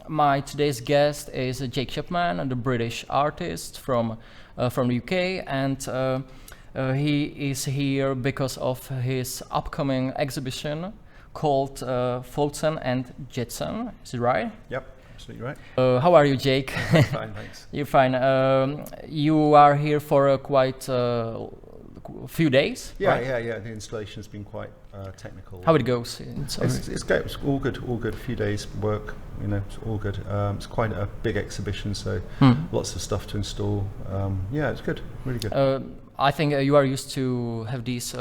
my today's guest is Jake Chapman, the British artist from the UK, and he is here because of his upcoming exhibition called Floatsen and Jetson. Is it right? Yep, absolutely right. How are you, Jake? Fine, thanks. You're fine. You are here for quite a few days. Yeah, right? yeah. The installation has been quite technical. How it goes? It's great. It's all good. All good. A few days work. You know, it's all good. It's quite a big exhibition, so lots of stuff to install. Yeah, it's good. Really good. I think you are used to have these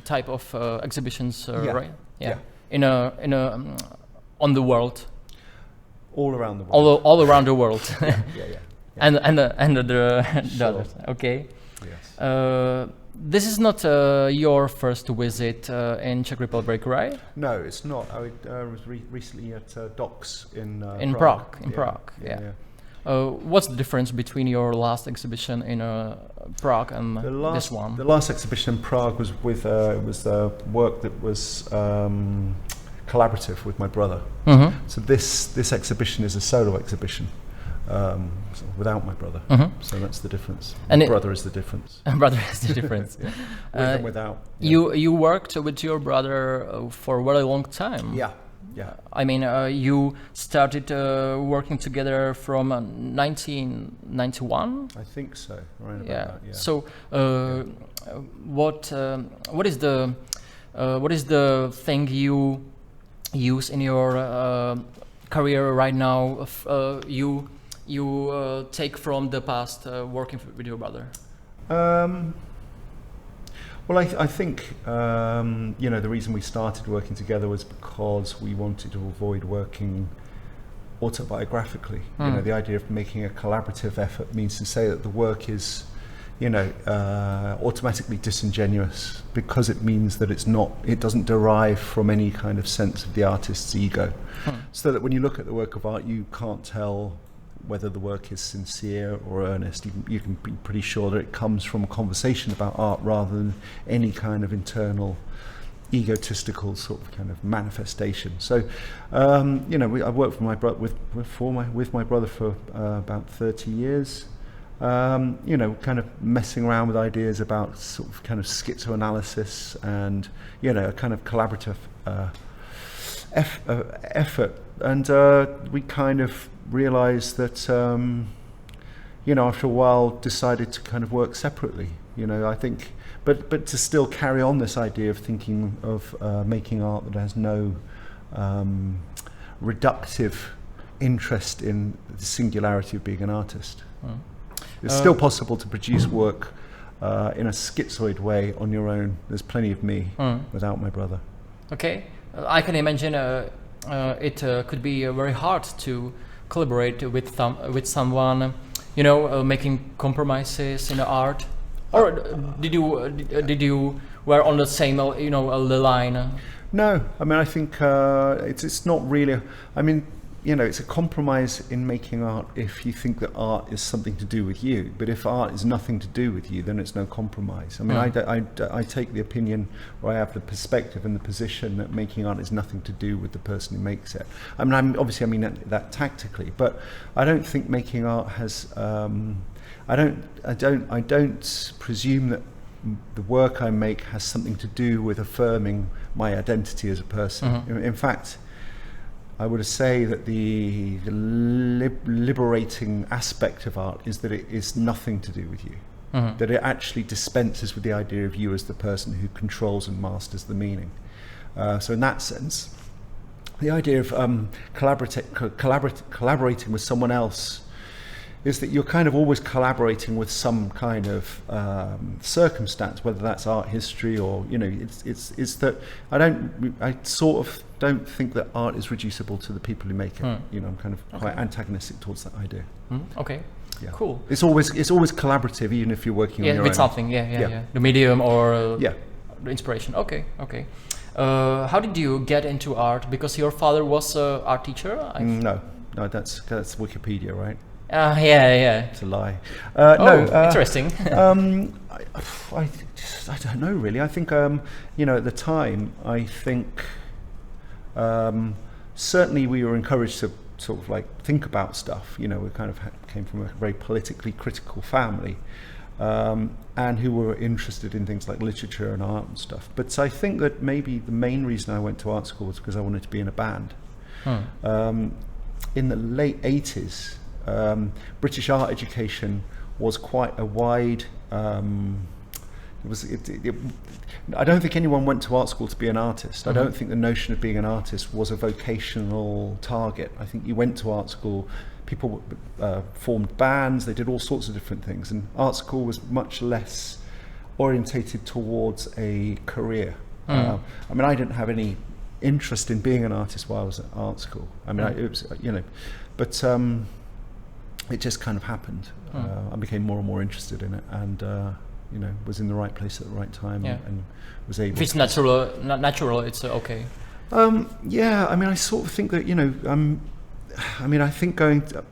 type of exhibitions, right? Yeah. In a on the world. All around the world. All around the world. Yeah. And the Sure. others. Okay. Yes. This is not your first visit in Czech Republic, right? No, it's not. I was recently at Docks in Prague. Prague. In Prague. Yeah. Yeah. What's the difference between your last exhibition in Prague and this one? The last exhibition in Prague was with work that was collaborative with my brother. Mm-hmm. So this exhibition is a solo exhibition without my brother. Mm-hmm. So that's the difference. And brother is the difference. Brother is the difference. Yeah. With and without. Yeah. You worked with your brother for a very long time. Yeah. I mean, you started working together from 1991. I think so. Right about Yeah. that, yeah. So, what is the thing you use in your career right now? You take from the past working with your brother. Well, I think the reason we started working together was because we wanted to avoid working autobiographically. You know, the idea of making a collaborative effort means to say that the work is, automatically disingenuous because it means that it doesn't derive from any kind of sense of the artist's ego. So that when you look at the work of art, you can't tell whether the work is sincere or earnest. You can be pretty sure that it comes from a conversation about art rather than any kind of internal egotistical sort of kind of manifestation. So, I worked with my brother for about 30 years. Kind of messing around with ideas about sort of kind of schizoanalysis and a kind of collaborative effort. And we kind of realized that, after a while, decided to kind of work separately. I think, but to still carry on this idea of thinking of making art that has no reductive interest in the singularity of being an artist. It's still possible to produce work in a schizoid way on your own. There's plenty of me without my brother. Okay, I can imagine it could be very hard to collaborate with someone, making compromises in the art. Or did you were on the same line? No, I mean I think it's not really. I mean, it's a compromise in making art if you think that art is something to do with you. But if art is nothing to do with you, then it's no compromise. I mean, I take the opinion, or I have the perspective and the position that making art is nothing to do with the person who makes it. I mean, I mean that tactically, but I don't think making art has. I don't presume that the work I make has something to do with affirming my identity as a person. In fact, I would say that the liberating aspect of art is that it is nothing to do with you. That it actually dispenses with the idea of you as the person who controls and masters the meaning. So in that sense, the idea of collaborating with someone else is that you're kind of always collaborating with some kind of circumstance, whether that's art history or it's that I sort of don't think that art is reducible to the people who make it. I'm kind of quite antagonistic towards that idea. Okay, yeah. Cool. It's always collaborative, even if you're working on your with own. Something. Yeah. The medium or the inspiration. Okay. How did you get into art? Because your father was an art teacher. No, that's Wikipedia, right? Yeah. It's a lie. Interesting. I don't know really. I think at the time, I think certainly we were encouraged sort of like think about stuff. You know, we kind of came from a very politically critical family, and who were interested in things like literature and art and stuff. But I think that maybe the main reason I went to art school was because I wanted to be in a band. In the late 80s, British art education was quite a wide. I don't think anyone went to art school to be an artist. I don't think the notion of being an artist was a vocational target. I think you went to art school, people formed bands, they did all sorts of different things, and art school was much less orientated towards a career. I mean, I didn't have any interest in being an artist while I was at art school. I mean, it was, you know, but it just kind of happened. I became more and more interested in it, and you know, was in the right place at the right time, and was able. If it's natural, it's okay. Yeah, I mean, I sort of think that, you know, I mean, I think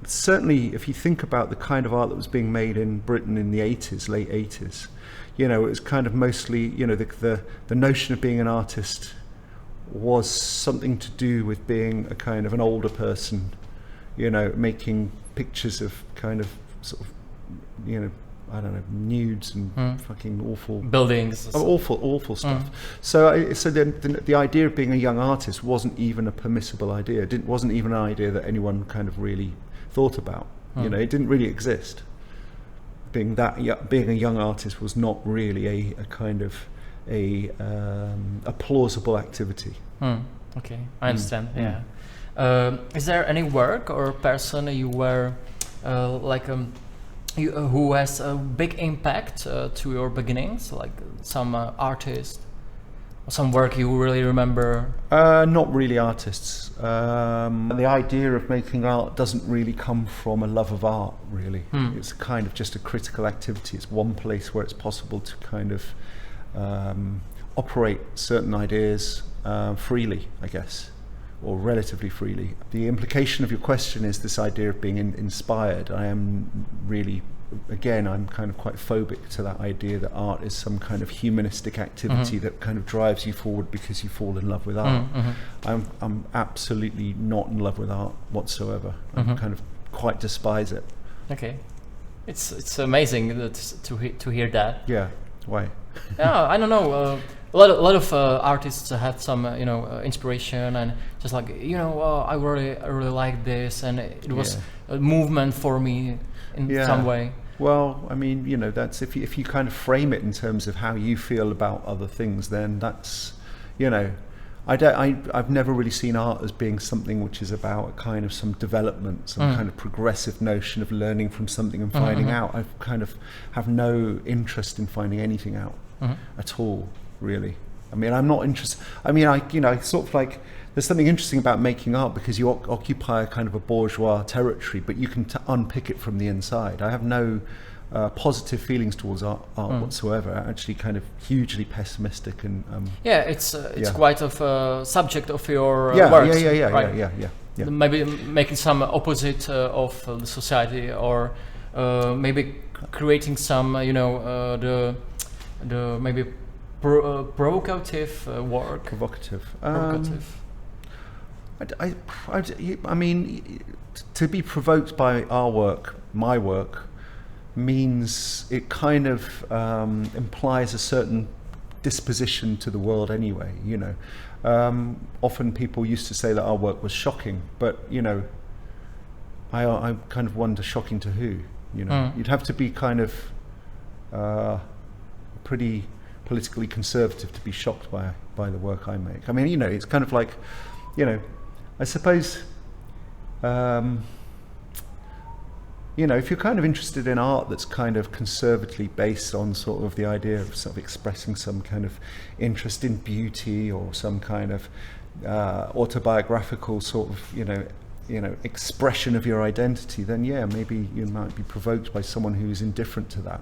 certainly if you think about the kind of art that was being made in Britain in the 80s, late 80s, you know, it was kind of mostly, you know, the notion of being an artist was something to do with being a kind of an older person, you know, making pictures of kind of sort of, you know, I don't know, nudes and fucking awful buildings, awful stuff. So then the idea of being a young artist wasn't even a permissible idea. It wasn't even an idea that anyone kind of really thought about. You know, it didn't really exist. Being a young artist was not really a kind of a plausible activity. Okay, I understand. Yeah. Is there any work or person you were who has a big impact to your beginnings, like some artist, or some work you really remember? Not really artists. The idea of making art doesn't really come from a love of art, really. It's kind of just a critical activity. It's one place where it's possible to kind of operate certain ideas freely, I guess, or relatively freely. The implication of your question is this idea of being inspired. I am really, again, I'm kind of quite phobic to that idea that art is some kind of humanistic activity that kind of drives you forward because you fall in love with art. I'm absolutely not in love with art whatsoever. I kind of quite despise it. Okay, it's amazing to hear that. Yeah, why? Yeah, I don't know. A lot of artists have some inspiration, and just like, you know, I really like this, and it was a movement for me in some way. Well, I mean, you know, that's if you kind of frame it in terms of how you feel about other things, then that's, you know, I've never really seen art as being something which is about a kind of some development, some kind of progressive notion of learning from something and finding out. I kind of have no interest in finding anything out at all, really. I mean, I'm not interested. I mean, I sort of like, there's something interesting about making art because you occupy a kind of a bourgeois territory, but you can unpick it from the inside. I have no positive feelings towards art whatsoever. I'm actually kind of hugely pessimistic and it's quite of a subject of your works. Yeah. Maybe making some opposite of the society, or maybe creating some the maybe provocative work. Provocative. I mean, to be provoked by our work, my work, means it kind of implies a certain disposition to the world anyway, you know. Often people used to say that our work was shocking, but, you know, I kind of wonder, shocking to who, you know. You'd have to be kind of pretty politically conservative to be shocked by the work I make. I mean, you know, it's kind of like, you know, I suppose, you know, if you're kind of interested in art that's kind of conservatively based on sort of the idea of sort of expressing some kind of interest in beauty or some kind of autobiographical sort of, you know, expression of your identity, then yeah, maybe you might be provoked by someone who's indifferent to that.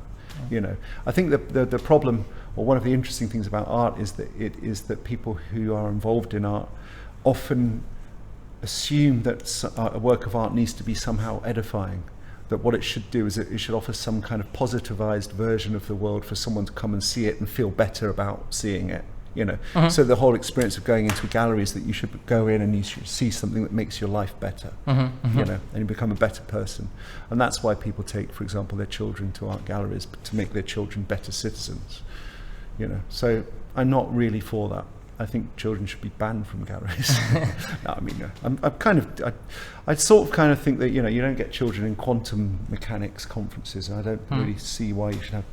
You know, I think the problem, or one of the interesting things about art, is that people who are involved in art often assume that a work of art needs to be somehow edifying. That what it should do is it should offer some kind of positivized version of the world for someone to come and see it and feel better about seeing it. you know. So the whole experience of going into a gallery is that you should go in and you should see something that makes your life better, you know, and you become a better person. And that's why people take, for example, their children to art galleries, to make their children better citizens, you know. So I'm not really for that. I think children should be banned from galleries. No, I mean, I sort of think that, you know, you don't get children in quantum mechanics conferences, and I don't really see why you should have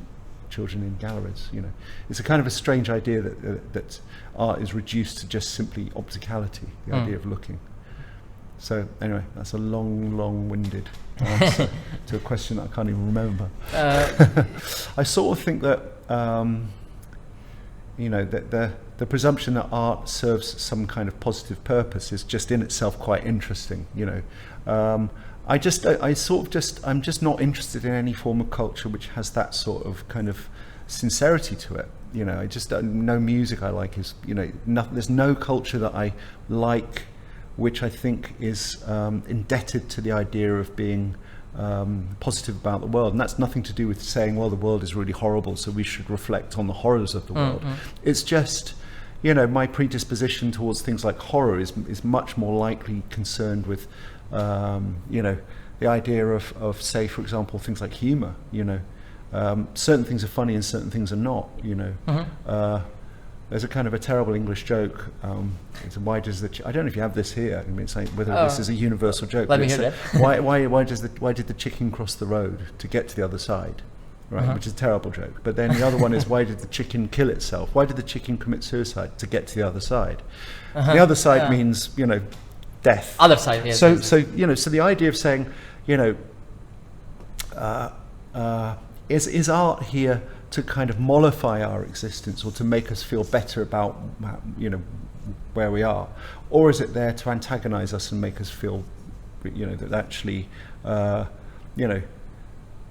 children in galleries, you know. It's a kind of a strange idea that art is reduced to just simply opticality, the idea of looking. So anyway, that's a long-winded answer to a question that I can't even remember. I sort of think that, you know, that the presumption that art serves some kind of positive purpose is just in itself quite interesting, you know. I'm just not interested in any form of culture which has that sort of kind of sincerity to it. You know, I just no music I like is, you know, there's no culture that I like which I think is indebted to the idea of being positive about the world. And that's nothing to do with saying, well, the world is really horrible, so we should reflect on the horrors of the world. It's just, you know, my predisposition towards things like horror is much more likely concerned with, you know, the idea of, say, for example, things like humor, you know. Certain things are funny and certain things are not, you know. There's a kind of a terrible English joke. It's why does I don't know if you have this here. I mean, it's like whether this is a universal joke. Let me hear that. Why did the chicken cross the road to get to the other side? Right, which is a terrible joke. But then the other one is, why did the chicken kill itself? Why did the chicken commit suicide? To get to the other side. The other side means, you know, death. Other side, yes. So you know, so the idea of saying, you know, is art here to kind of mollify our existence or to make us feel better about, you know, where we are, or is it there to antagonize us and make us feel, you know, that actually, you know,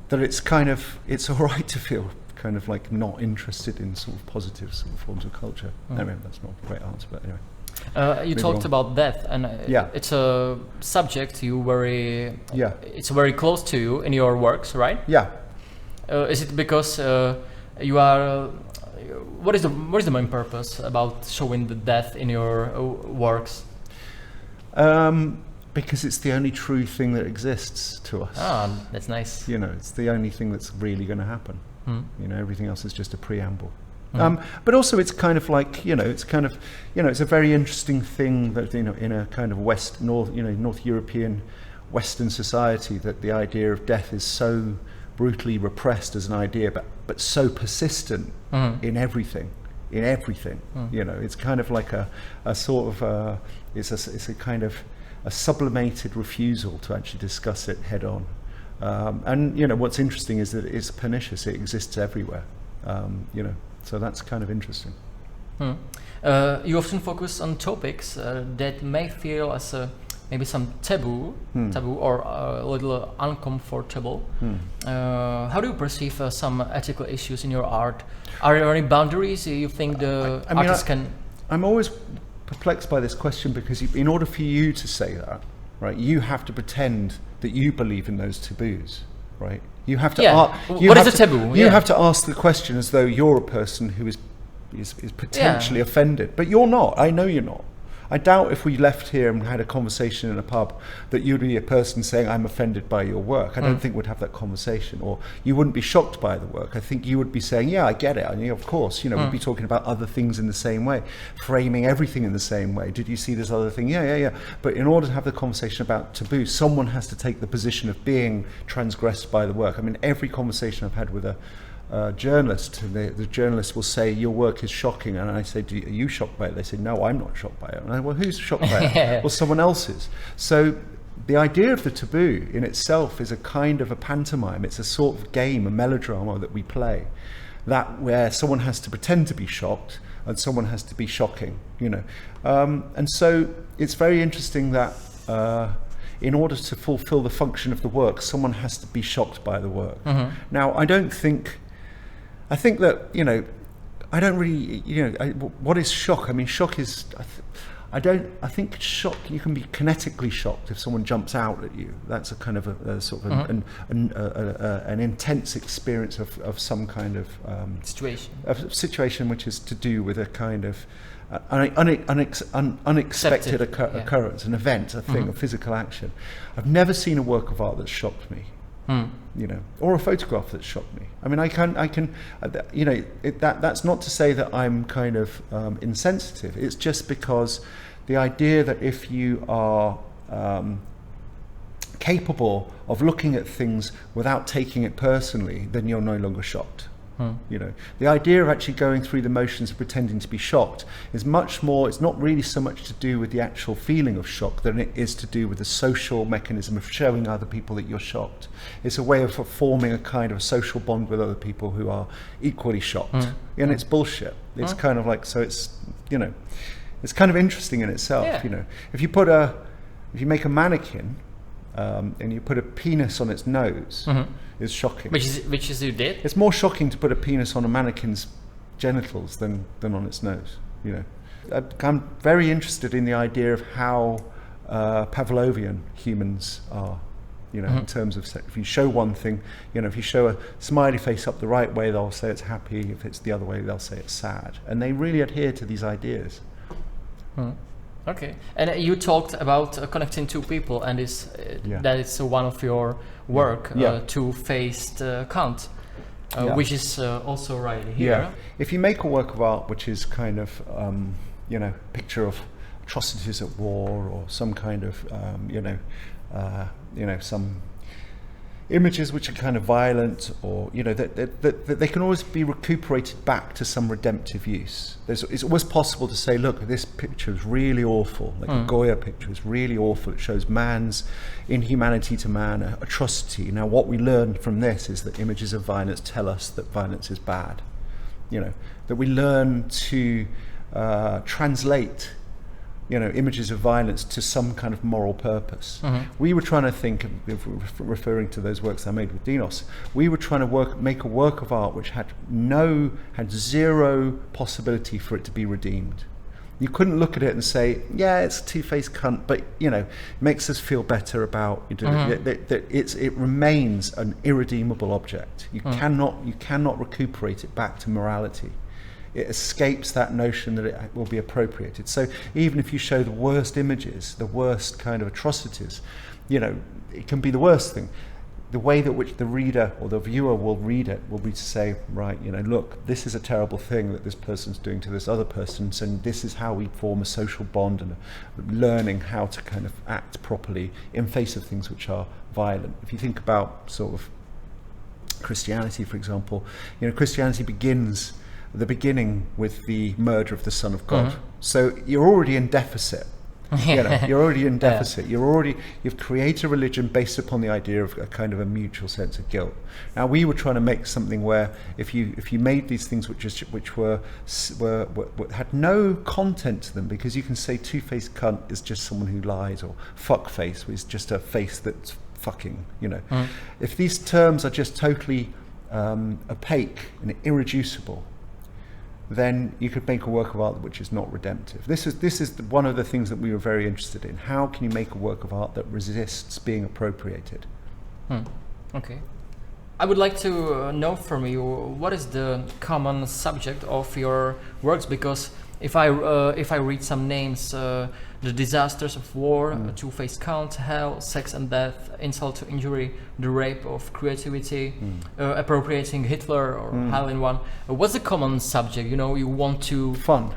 that it's all right to feel kind of like not interested in sort of positive sort of forms of culture. Anyway, that's not a great answer, but anyway. You talked about death, and it's a subject it's very close to you in your works, right? Yeah. Is it because you are? What is the main purpose about showing the death in your works? Because it's the only true thing that exists to us. Ah, that's nice. You know, it's the only thing that's really going to happen. You know, everything else is just a preamble. But also it's kind of like, you know, it's kind of, you know, it's a very interesting thing that, you know, in a kind of North European Western society, that the idea of death is so brutally repressed as an idea, but so persistent in everything. You know, it's kind of like a sort of it's a kind of a sublimated refusal to actually discuss it head on. And you know, what's interesting is that it's pernicious. It exists everywhere. You know, so that's kind of interesting. You often focus on topics that may feel as maybe some taboo or a little uncomfortable. How do you perceive some ethical issues in your art? Are there any boundaries you think the artist can? I'm always perplexed by this question, because in order for you to say that, right, you have to pretend that you believe in those taboos, right? You have to. What is a taboo? You have to ask the question as though you're a person who is potentially offended, but you're not. I know you're not. I doubt if we left here and had a conversation in a pub that you'd be a person saying, I'm offended by your work. I don't think we'd have that conversation. Or you wouldn't be shocked by the work. I think you would be saying, yeah, I get it. I mean, of course, you know, we'd be talking about other things in the same way, framing everything in the same way. Did you see this other thing? Yeah. But in order to have the conversation about taboo, someone has to take the position of being transgressed by the work. I mean, every conversation I've had with a journalist, the journalist will say, your work is shocking, and I say, are you shocked by it? They say, no, I'm not shocked by it. And I say, well, who's shocked by it? Well, someone else is. So the idea of the taboo in itself is a kind of a pantomime. It's a sort of game, a melodrama that we play, that where someone has to pretend to be shocked and someone has to be shocking, you know. And so it's very interesting that in order to fulfill the function of the work, someone has to be shocked by the work. Now, I think that, you know, I don't really, you know, what is shock? I mean, shock is, I think shock, you can be kinetically shocked if someone jumps out at you. That's a kind of a sort of an intense experience of some kind of situation which is to do with a kind of unexpected occurrence, an event, a thing, a physical action. I've never seen a work of art that shocked me. You know, or a photograph that shocked me. I mean, I can, you know, that's not to say that I'm kind of insensitive. It's just because the idea that if you are capable of looking at things without taking it personally, then you're no longer shocked. You know, the idea of actually going through the motions of pretending to be shocked is much more, it's not really so much to do with the actual feeling of shock than it is to do with the social mechanism of showing other people that you're shocked. It's a way of forming a kind of social bond with other people who are equally shocked. And it's bullshit. It's kind of like, so it's, you know, it's kind of interesting in itself, you know. If you make a mannequin and you put a penis on its nose, it's shocking. Which is you did? It's more shocking to put a penis on a mannequin's genitals than on its nose, you know. I'm very interested in the idea of how Pavlovian humans are, you know, in terms of, if you show one thing, you know, if you show a smiley face up the right way, they'll say it's happy. If it's the other way, they'll say it's sad. And they really adhere to these ideas. Okay, and you talked about connecting two people, and that is one of your work, two-faced Kant, which is also right here. Yeah. If you make a work of art which is kind of, you know, picture of atrocities at war, or some kind of, you know, some images which are kind of violent, or, you know, that they can always be recuperated back to some redemptive use. It's always possible to say, look, this picture is really awful, like a Goya picture is really awful. It shows man's inhumanity to man, atrocity. Now what we learn from this is that images of violence tell us that violence is bad. You know, that we learn to translate, you know, images of violence to some kind of moral purpose. We were trying to think, referring to those works I made with Dinos, we were trying to make a work of art which had zero possibility for it to be redeemed. You couldn't look at it and say, yeah, it's a two-faced cunt, but, you know, it makes us feel better about, you know, that it remains an irredeemable object. You cannot recuperate it back to morality. It escapes that notion that it will be appropriated. So even if you show the worst images, the worst kind of atrocities, you know, it can be the worst thing. The way that which the reader or the viewer will read it will be to say, right, you know, look, this is a terrible thing that this person's doing to this other person, and this is how we form a social bond and learning how to kind of act properly in face of things which are violent. If you think about sort of Christianity, for example, you know, Christianity begins the beginning with the murder of the Son of God. So you're already in deficit. You know, you're already in deficit. You've created a religion based upon the idea of a kind of a mutual sense of guilt. Now we were trying to make something where if you made these things which had no content to them, because you can say two-faced cunt is just someone who lies, or fuck face is just a face that's fucking, you know. If these terms are just totally opaque and irreducible, then you could make a work of art which is not redemptive. This is one of the things that we were very interested in. How can you make a work of art that resists being appropriated? Okay. I would like to know from you, what is the common subject of your works? Because if I read some names, the disasters of war, two-faced count, hell, sex and death, insult to injury, the rape of creativity, appropriating Hitler or hell in one. What's the common subject? You know, you want to fun.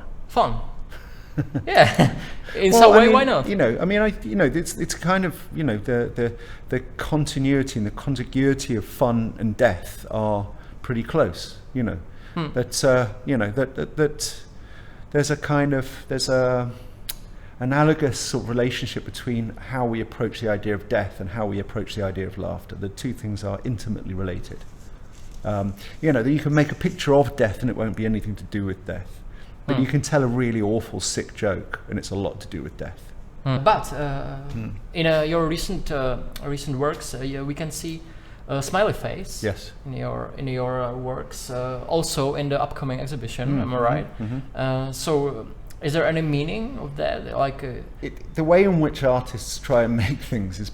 Yeah. In some way, why not? You know, I mean, it's kind of, you know, the continuity and the contiguity of fun and death are pretty close. You know, that you know that there's a analogous sort of relationship between how we approach the idea of death and how we approach the idea of laughter. The two things are intimately related. You know, that you can make a picture of death and it won't be anything to do with death, but you can tell a really awful, sick joke and it's a lot to do with death. But in your recent works, we can see a smiley face. Yes. In your works, also in the upcoming exhibition. Am I right? So Is there any meaning of that? Like the way in which artists try and make things is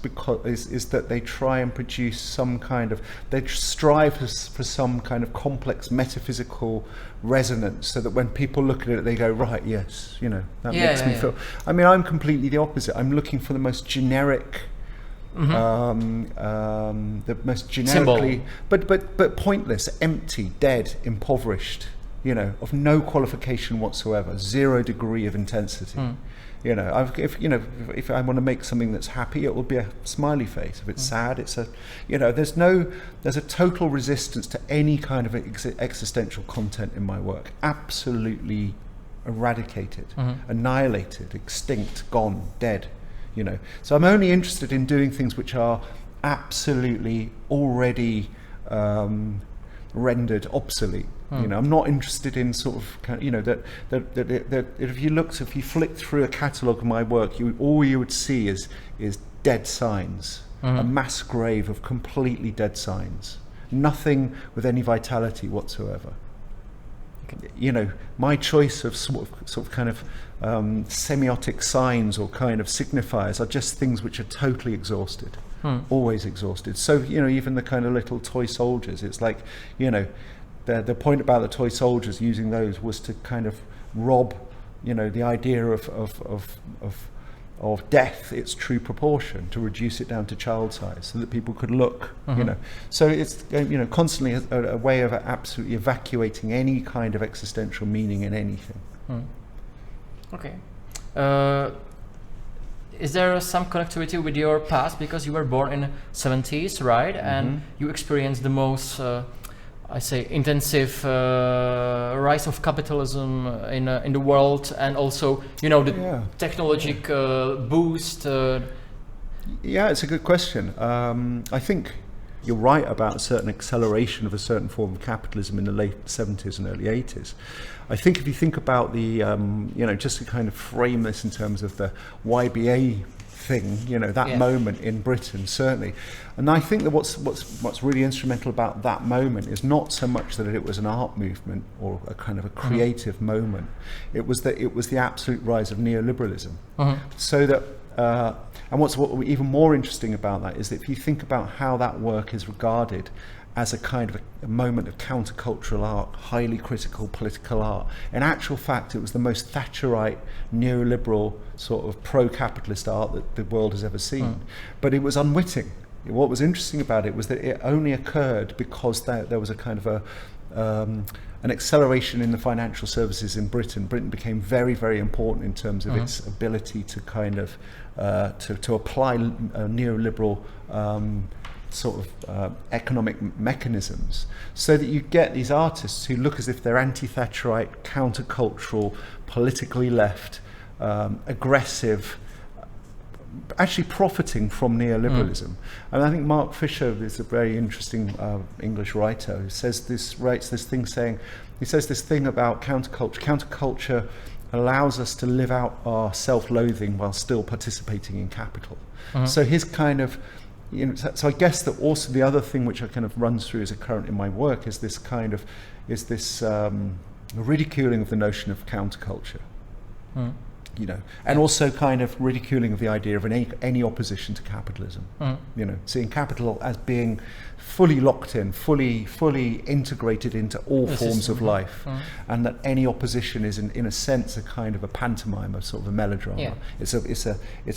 is that they try and produce some kind of, they strive for some kind of complex metaphysical resonance, so that when people look at it, they go, right, yes, you know, that makes me feel. I mean, I'm completely the opposite. I'm looking for the most generic. The most generically, but pointless, empty, dead, impoverished. You know, of no qualification whatsoever, 0 degree of intensity. You know, if I want to make something that's happy, it will be a smiley face. If it's sad, it's a, you know, there's a total resistance to any kind of existential content in my work. Absolutely eradicated, annihilated, extinct, gone, dead. You know, so I'm only interested in doing things which are absolutely already rendered obsolete. You know, I'm not interested in sort of, you know, that if you flick through a catalogue of my work, all you would see is dead signs, a mass grave of completely dead signs, nothing with any vitality whatsoever. Okay. You know, my choice of sort of kind of semiotic signs or kind of signifiers are just things which are totally exhausted, always exhausted. So, you know, even the kind of little toy soldiers, it's like, you know, the point about the toy soldiers using those was to kind of rob, you know, the idea of death its true proportion, to reduce it down to child size, so that people could look, you know. So it's, you know, constantly a way of absolutely evacuating any kind of existential meaning in anything. Okay. Is there some connectivity with your past, because you were born in 70s, right? And you experienced the most I say intensive rise of capitalism in the world, and also, you know, the technological boost. Yeah, it's a good question. I think you're right about a certain acceleration of a certain form of capitalism in the late 70s and early 80s. I think if you think about the, you know, just to kind of frame this in terms of the YBA thing, you know, that moment in Britain, certainly. And I think that what's really instrumental about that moment is not so much that it was an art movement or a kind of a creative moment. It was the absolute rise of neoliberalism. So that, and what's even more interesting about that is that if you think about how that work is regarded as a kind of a moment of countercultural art, highly critical political art. In actual fact, it was the most Thatcherite, neoliberal, sort of pro-capitalist art that the world has ever seen. But it was unwitting. What was interesting about it was that it only occurred because there was a kind of an acceleration in the financial services in Britain. Britain became very, very important in terms of its ability to kind of to apply neoliberal sort of economic mechanisms, so that you get these artists who look as if they're anti-Thatcherite, countercultural, politically left, aggressive, actually profiting from neoliberalism. And I think Mark Fisher is a very interesting English writer who writes this thing about counterculture. Counterculture allows us to live out our self-loathing while still participating in capital. So his kind of, you know, so I guess that also the other thing which I kind of runs through as a current in my work is this ridiculing of the notion of counterculture. You know, and also kind of ridiculing of the idea of any opposition to capitalism. You know, seeing capital as being fully locked in, fully integrated into all forms of life, and that any opposition is in a sense a kind of a pantomime, a sort of a melodrama. It's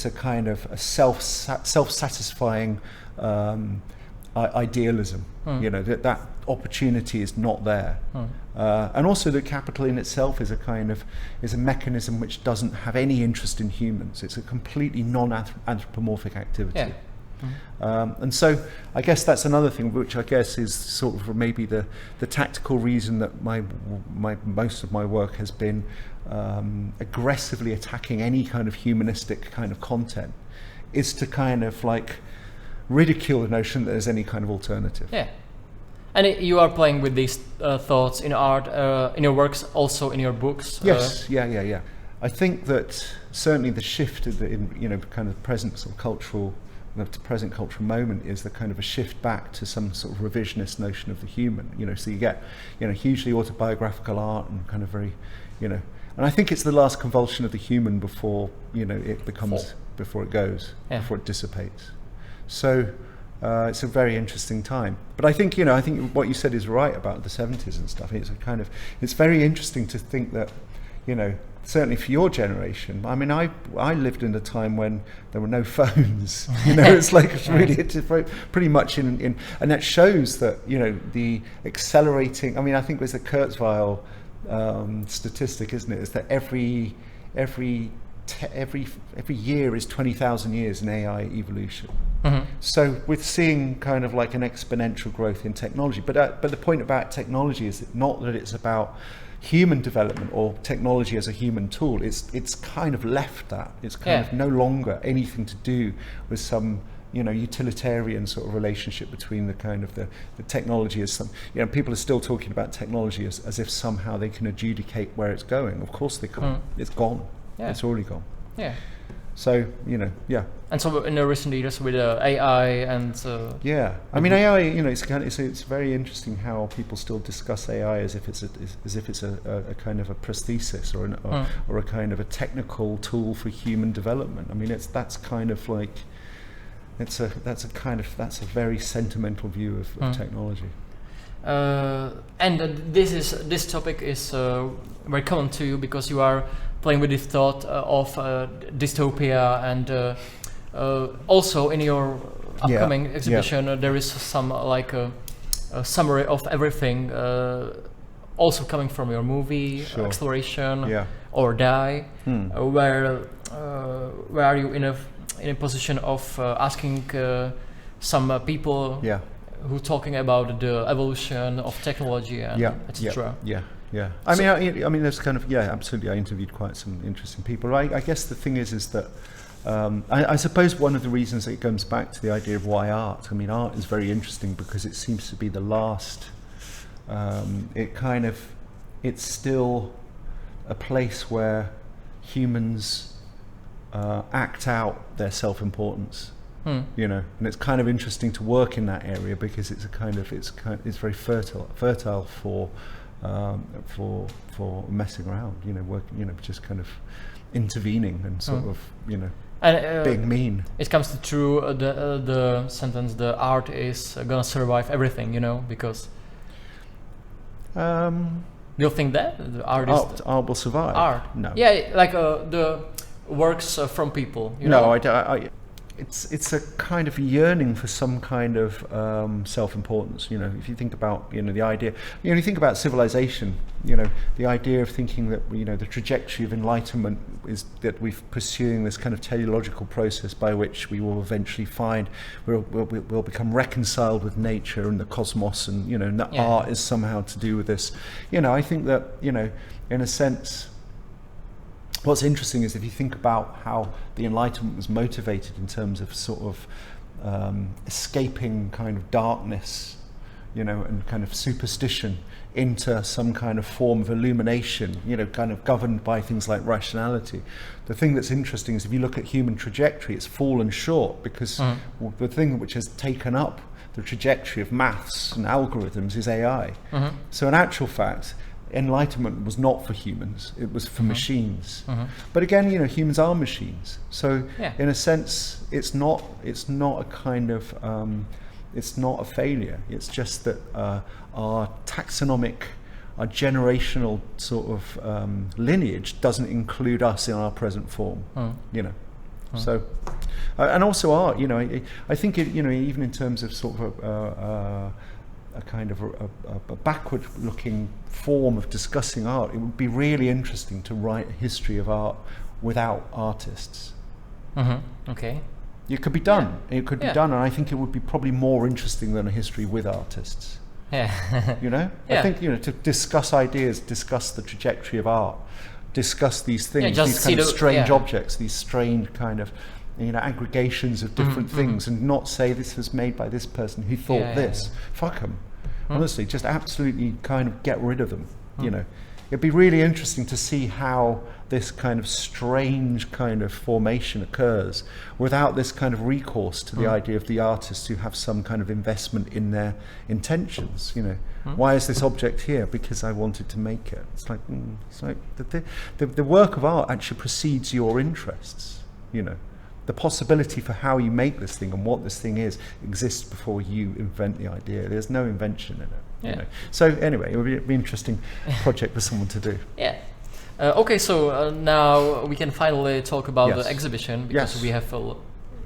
a kind of a self-satisfying idealism. You know, that opportunity is not there. And also that capital in itself is a mechanism which doesn't have any interest in humans. It's a completely non-anthropomorphic activity. And so I guess that's another thing which I guess is sort of maybe the tactical reason that most of my work has been aggressively attacking any kind of humanistic kind of content, is to kind of like ridicule the notion that there's any kind of alternative. Yeah. And you are playing with these thoughts in art, in your works, also in your books. Yes, yeah. I think that certainly the shift in you know, kind of present sort of cultural moment is the kind of a shift back to some sort of revisionist notion of the human. You know, so you get, you know, hugely autobiographical art and kind of very, you know, And I think it's the last convulsion of the human before, it becomes, Fall. before it goes, Yeah. before it dissipates. So it's a very interesting time. But I think what you said is right about the 70s and stuff. It's very interesting to think that, certainly for your generation. I mean, I lived in a time when there were no phones. It's like it's pretty much in, and that shows that the accelerating. I mean, I think it was the Kurzweil statistic, isn't it? Is that every year is 20,000 years in AI evolution. Mm-hmm. So we're seeing kind of like an exponential growth in technology. But the point about technology is not that it's about human development or technology as a human tool. It's kind of left that. It's kind of no longer anything to do with some utilitarian sort of relationship between the kind of the technology as some, people are still talking about technology as if somehow they can adjudicate where it's going. Of course they can't. It's gone. Yeah. It's already gone. Yeah. So, And so in the recent years with AI and... I mean, AI, it's very interesting how people still discuss AI as if it's a kind of a prosthesis or a kind of a technical tool for human development. I mean, that's a very sentimental view of technology. And this topic is very common to you because you are playing with the thought of dystopia, and also in your upcoming exhibition there is some like a summary of everything, also coming from your movie Exploration or Die, where are you in a position of asking some people who talking about the evolution of technology and etc. Yeah. I mean, there's kind of absolutely. I interviewed quite some interesting people. I guess the thing is that I suppose one of the reasons that it comes back to the idea of why art. I mean, art is very interesting because it seems to be the last. It's still a place where humans act out their self-importance. And it's kind of interesting to work in that area because it's it's very fertile for messing around, working, just kind of intervening and sort of, and, being mean. It comes to true the sentence, the art is gonna survive everything, because you'll think that the artist art will survive. Art, no, like the works from people. It's a kind of yearning for some kind of self-importance. If you think about the idea, you think about civilization. The idea of thinking that the trajectory of enlightenment is that we're pursuing this kind of teleological process by which we will eventually find we'll become reconciled with nature and the cosmos, and that art is somehow to do with this. I think that in a sense. What's interesting is if you think about how the Enlightenment was motivated in terms of sort of escaping kind of darkness, and kind of superstition into some kind of form of illumination, kind of governed by things like rationality. The thing that's interesting is if you look at human trajectory, it's fallen short because the thing which has taken up the trajectory of maths and algorithms is AI. So in actual fact, Enlightenment was not for humans; it was for machines. But again, humans are machines. So, in a sense, it's not a kind of it's not a failure. It's just that our taxonomic, our generational sort of lineage doesn't include us in our present form. So, and also art. I think it, even in terms of sort of a kind of a backward-looking form of discussing art, it would be really interesting to write a history of art without artists. Okay. It could be done. It could be done, and I think it would be probably more interesting than a history with artists. I think to discuss ideas, discuss the trajectory of art, discuss these things, these kind of strange objects, these strange kind of aggregations of different things, and not say this was made by this person who thought this. Fuck them. Honestly, just absolutely kind of get rid of them. it'd be really interesting to see how this kind of strange kind of formation occurs without this kind of recourse to the idea of the artists who have some kind of investment in their intentions. You know, why is this object here? Because I wanted to make it. It's like the work of art actually precedes your interests. You know, the possibility for how you make this thing and what this thing is exists before you invent the idea. There's no invention in it. Yeah. You know? So anyway, it would be an interesting project for someone to do. Yeah. Okay, so now we can finally talk about Yes. the exhibition, because Yes. we have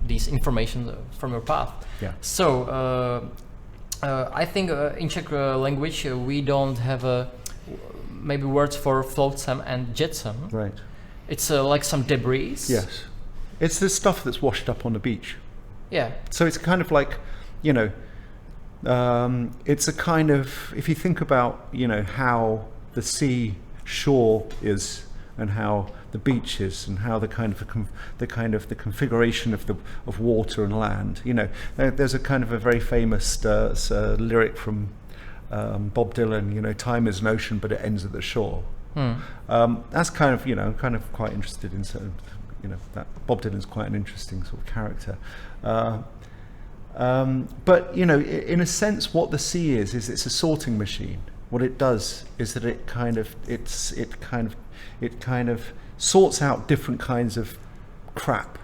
these information from your path. Yeah. So I think in Czech language we don't have maybe words for flotsam and jetsam. Right. It's like some debris. Yes. It's the stuff that's washed up on the beach. Yeah. So it's kind of like, you know, it's a kind of, if you think about, you know, how the sea shore is and how the beach is and how the configuration of water and land, you know, there's a kind of a very famous lyric from Bob Dylan, you know, time is an ocean but it ends at the shore. That's kind of, you know, I'm kind of quite interested in certain, you know, that Bob Dylan's quite an interesting sort of character. But, you know, in a sense, what the sea is it's a sorting machine. What it does is that it kind of sorts out different kinds of crap,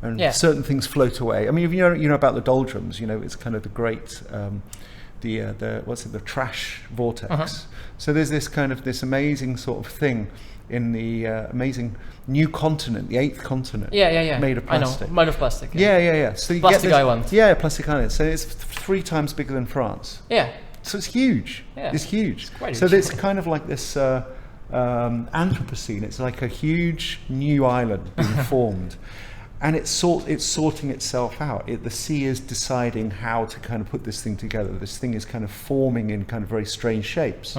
and certain things float away. I mean, if you know about the doldrums, you know, it's kind of the great, the trash vortex. So there's this amazing sort of thing in the amazing new continent, the 8th continent, made of plastic. I know, made of plastic. Yeah. So you Plastic get this, island. Yeah, plastic island. So it's 3 times bigger than France. Yeah. So it's huge. Yeah. It's huge. It's quite so huge. it's kind of like this Anthropocene. It's like a huge new island being formed. And it's sorting itself out. The sea is deciding how to kind of put this thing together. This thing is kind of forming in kind of very strange shapes.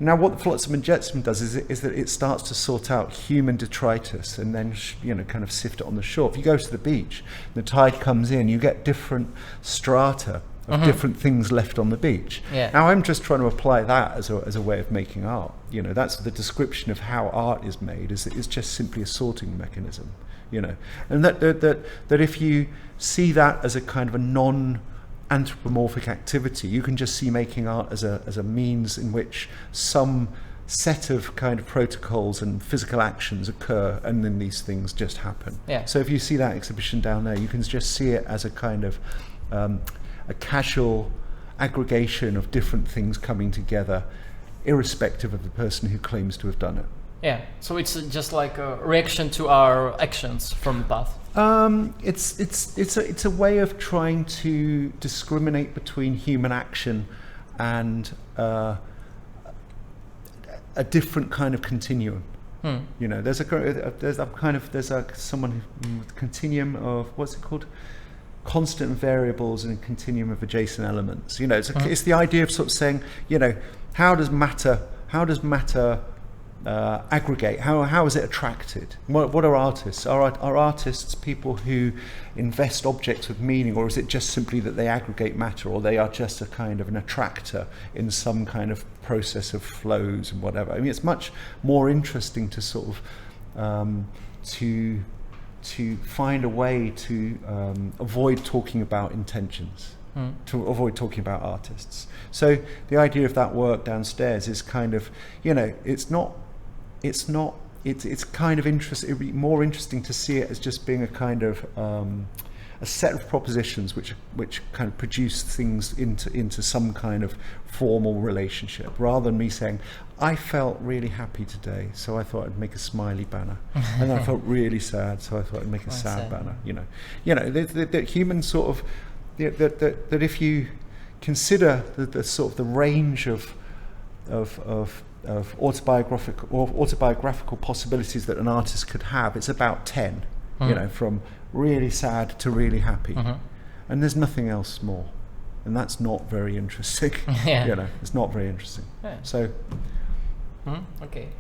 Now, what the flotsam and jetsam does is that it starts to sort out human detritus and then, you know, kind of sift it on the shore. If you go to the beach, the tide comes in, you get different strata of different things left on the beach. Yeah. Now, I'm just trying to apply that as a way of making art. You know, that's the description of how art is made. It's just simply a sorting mechanism. You know, and that if you see that as a kind of a non-anthropomorphic activity, you can just see making art as a means in which some set of kind of protocols and physical actions occur, and then these things just happen. Yeah. So if you see that exhibition down there, you can just see it as a kind of a casual aggregation of different things coming together, irrespective of the person who claims to have done it. Yeah, so it's just like a reaction to our actions from the past. It's a way of trying to discriminate between human action and a different kind of continuum. You know, there's a continuum of, what's it called? Constant variables and a continuum of adjacent elements. You know, it's the idea of sort of saying, you know, how does matter aggregate? How is it attracted? What are artists? Are artists people who invest objects with meaning, or is it just simply that they aggregate matter, or they are just a kind of an attractor in some kind of process of flows and whatever? I mean, it's much more interesting to sort of to find a way to avoid talking about intentions. To avoid talking about artists. So the idea of that work downstairs is kind of, you know, it's kind of interesting. It'd be more interesting to see it as just being a kind of a set of propositions which kind of produce things into some kind of formal relationship, rather than me saying, I felt really happy today, so I thought I'd make a smiley banner, and I felt really sad, so I thought I'd make a sad banner. You know, the human sort of that if you consider the sort of the range of autobiographical possibilities that an artist could have, it's about 10. You know, from really sad to really happy, and there's nothing else more, and that's not very interesting. You know, it's not very interesting. So okay,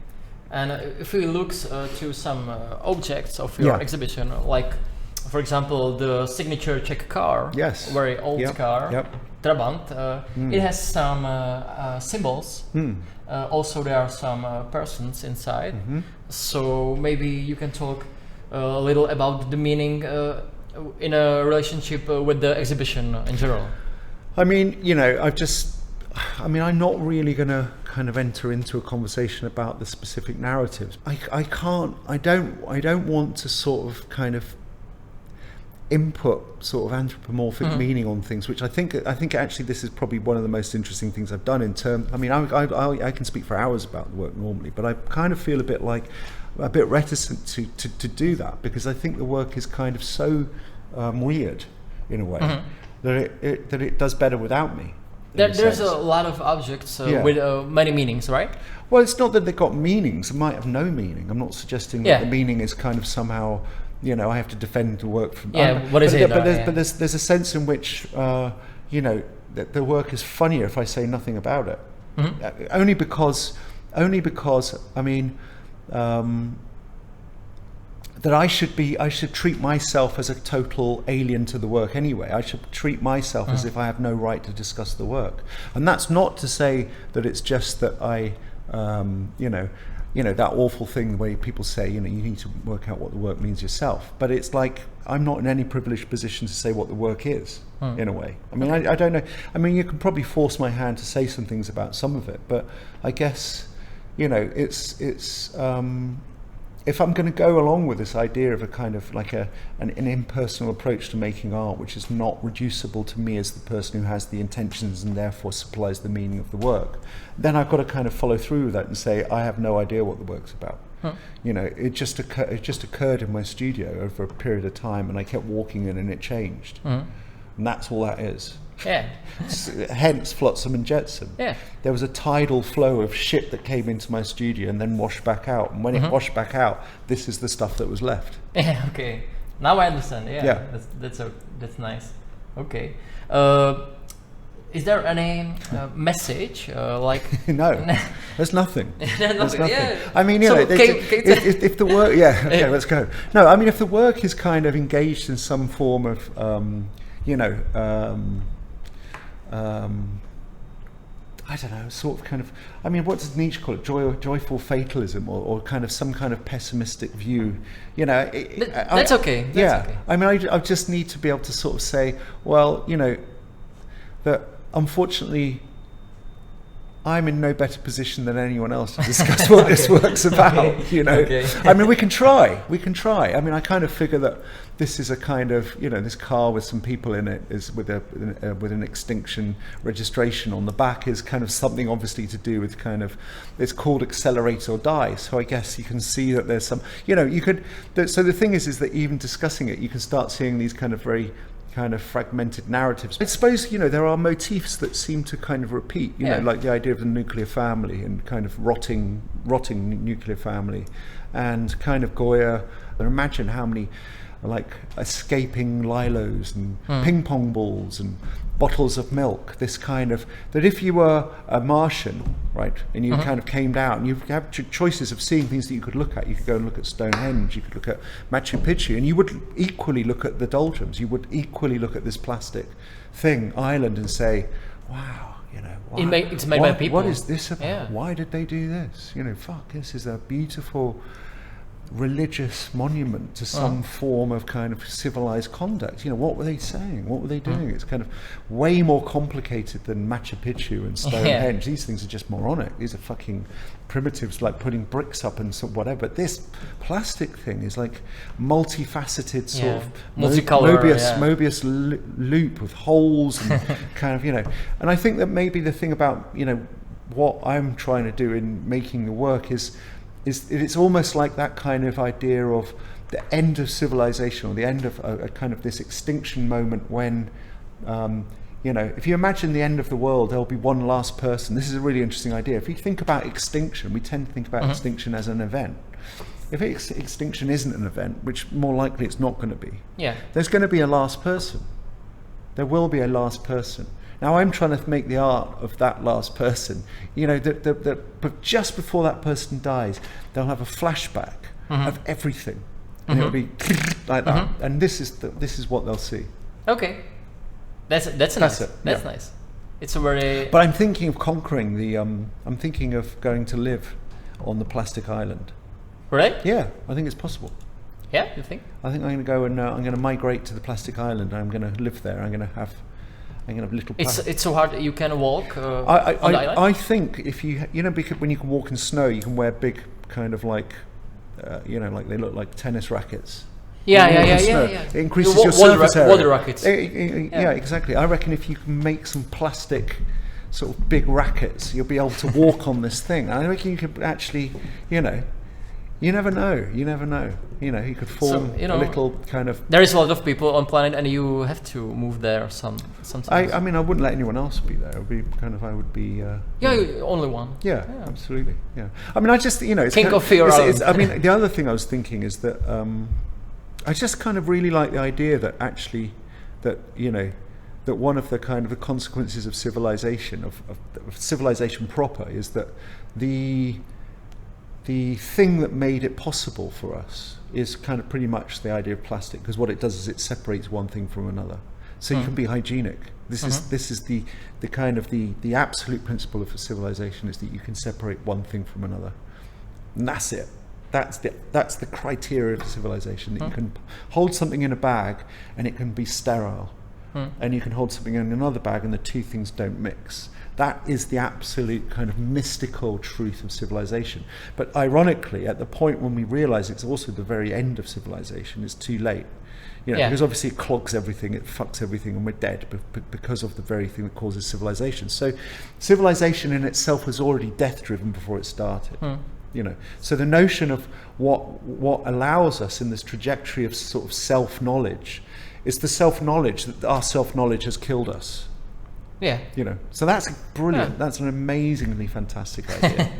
and if we look to some objects of your exhibition, like for example the signature Czech car, yes, very old car. Trabant, it has some symbols. Also, there are some persons inside. So maybe you can talk a little about the meaning in a relationship with the exhibition in general. I mean, you know, I'm not really going to kind of enter into a conversation about the specific narratives. I don't want to sort of kind of input sort of anthropomorphic meaning on things, which I think actually this is probably one of the most interesting things I've done in terms. I mean, I can speak for hours about the work normally, but I kind of feel a bit reticent to do that, because I think the work is kind of so weird in a way that it does better without me. There's a lot of objects with many meanings, right? Well, it's not that they've got meanings. It might have no meaning. I'm not suggesting that the meaning is kind of somehow, you know, I have to defend the work from. What is it? But there's a sense in which, you know, that the work is funnier if I say nothing about it. Only because I mean, that I should treat myself as a total alien to the work anyway. I should treat myself as if I have no right to discuss the work. And that's not to say that it's just that I, you know, that awful thing where people say, you know, you need to work out what the work means yourself. But it's like, I'm not in any privileged position to say what the work is, in a way. I mean, I don't know. I mean, you can probably force my hand to say some things about some of it, but I guess, you know, it's if I'm going to go along with this idea of a kind of like an impersonal approach to making art, which is not reducible to me as the person who has the intentions and therefore supplies the meaning of the work, then I've got to kind of follow through with that and say, I have no idea what the work's about. You know, it just occurred in my studio over a period of time, and I kept walking in and it changed. And that's all that is. Yeah. Hence Flotsam and Jetsam. Yeah. There was a tidal flow of shit that came into my studio and then washed back out. And when it washed back out, this is the stuff that was left. Yeah. Okay. Now I understand. Yeah. That's nice. Okay. Is there any message like? No, there's nothing. There's nothing. Yeah. I mean, you know, if the work, okay, let's go. No, I mean, if the work is kind of engaged in some form of, you know, I don't know, sort of kind of, I mean, what does Nietzsche call it? Joyful fatalism, or kind of some kind of pessimistic view, you know. That's okay. That's okay. I mean, I just need to be able to sort of say, well, you know, that unfortunately I'm in no better position than anyone else to discuss what this work's about, you know. I mean, we can try. I mean, I kind of figure that this is a kind of, you know, this car with some people in it is with an extinction registration on the back is kind of something obviously to do with kind of, it's called Accelerate or Die. So I guess you can see that there's some, you know, you could, so the thing is that even discussing it, you can start seeing these kind of very kind of fragmented narratives. I suppose, you know, there are motifs that seem to kind of repeat, you know, like the idea of the nuclear family and kind of rotting nuclear family, and kind of Goya. And imagine how many like escaping lilos and ping pong balls and bottles of milk, this kind of, that if you were a Martian, right, and you kind of came down, and you have choices of seeing things that you could look at. You could go and look at Stonehenge, you could look at Machu Picchu, and you would equally look at the doldrums, you would equally look at this plastic island and say, wow, you know, it's made by people. What is this about? Why did they do this? You know, fuck, this is a beautiful religious monument to some form of kind of civilized conduct. You know, what were they saying? What were they doing? It's kind of way more complicated than Machu Picchu and Stonehenge. These things are just moronic. These are fucking primitives, like putting bricks up and whatever. But this plastic thing is like multifaceted sort of Mobius loop with holes and kind of, you know. And I think that maybe the thing about, you know, what I'm trying to do in making the work is it's almost like that kind of idea of the end of civilization, or the end of a kind of this extinction moment when, you know, if you imagine the end of the world, there'll be one last person. This is a really interesting idea. If you think about extinction, we tend to think about extinction as an event. If extinction isn't an event, which more likely it's not going to be, there's going to be a last person. There will be a last person. Now I'm trying to make the art of that last person. You know, but just before that person dies, they'll have a flashback of everything, and it'll be like that. And this is what they'll see. Okay. That's nice. That's nice. It's a very. But I'm thinking of conquering the. I'm thinking of going to live on the plastic island. Right? Yeah, I think it's possible. Yeah, you think? I think I'm going to go and I'm going to migrate to the plastic island. I'm going to live there. I'm going to have little. It's so hard. You can walk on the island. I think if because when you can walk in snow, you can wear big kind of like, like they look like tennis rackets. Yeah. It increases your surface area. Water rackets. Yeah, exactly. I reckon if you can make some plastic sort of big rackets, you'll be able to walk on this thing. I reckon you could actually, you never know. You could form a little kind of. There is a lot of people on planet, and you have to move there sometimes. I mean, I wouldn't let anyone else be there. It would be kind of, I would be. Only one. Yeah, absolutely. Yeah. I mean, I just, it's King kind of fear. I mean, the other thing I was thinking is that I just kind of really like the idea that actually, that one of the kind of the consequences of civilization, of civilization proper, is that the thing that made it possible for us is kind of pretty much the idea of plastic, because what it does is it separates one thing from another. So you can be hygienic. This is the kind of the absolute principle of civilization, is that you can separate one thing from another. And that's it. That's the criteria of civilization, that you can hold something in a bag and it can be sterile, and you can hold something in another bag and the two things don't mix. That is the absolute kind of mystical truth of civilization. But ironically, at the point when we realize it's also the very end of civilization, it's too late. Because obviously it clogs everything, it fucks everything, and we're dead because of the very thing that causes civilization. So civilization in itself was already death-driven before it started. So the notion of what allows us in this trajectory of sort of self-knowledge is the self-knowledge that our self-knowledge has killed us. Yeah. So that's brilliant. Yeah. That's an amazingly fantastic idea.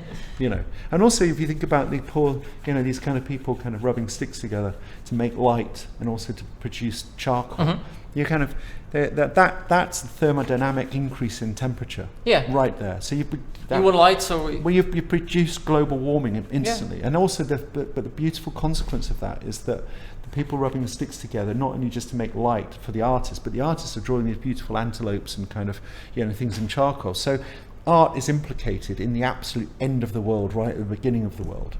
And also if you think about the poor, these kind of people kind of rubbing sticks together to make light and also to produce charcoal. You kind of that's the thermodynamic increase in temperature. Yeah. Right there. So you want light, so you produce global warming instantly, and also the beautiful consequence of that is that the people rubbing the sticks together, not only just to make light for the artists, but the artists are drawing these beautiful antelopes and kind of things in charcoal. So art is implicated in the absolute end of the world, right at the beginning of the world.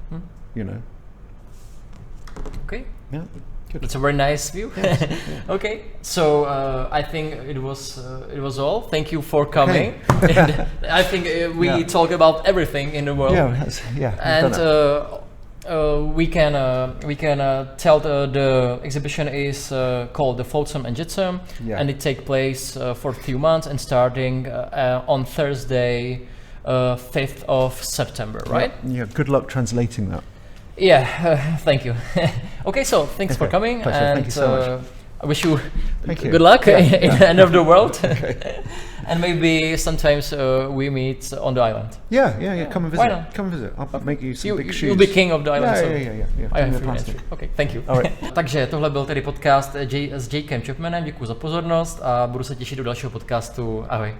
Okay. Yeah. Good. That's a very nice view. Yes, Okay, so I think it was all. Thank you for coming. Okay. And I think we talk about everything in the world. And we can tell the exhibition is called the Flotsam and Jetsam, and it takes place for a few months and starting on Thursday, 5th of September, right? Yeah. Good luck translating that. Yeah, thank you. Okay, so thanks for coming. Pleasure. And thank you so much. I wish you good luck in the end of the world. And maybe sometimes we meet on the island. Yeah. Come and visit. Why not? Come and visit. I'll make you some big shoes. You'll be king of the island. Yeah. I have free entry. Okay, thank you. Takže tohle byl tedy podcast s Jakem Chapmanem. Děkuji za pozornost a budu se těšit do dalšího podcastu. Ahoj.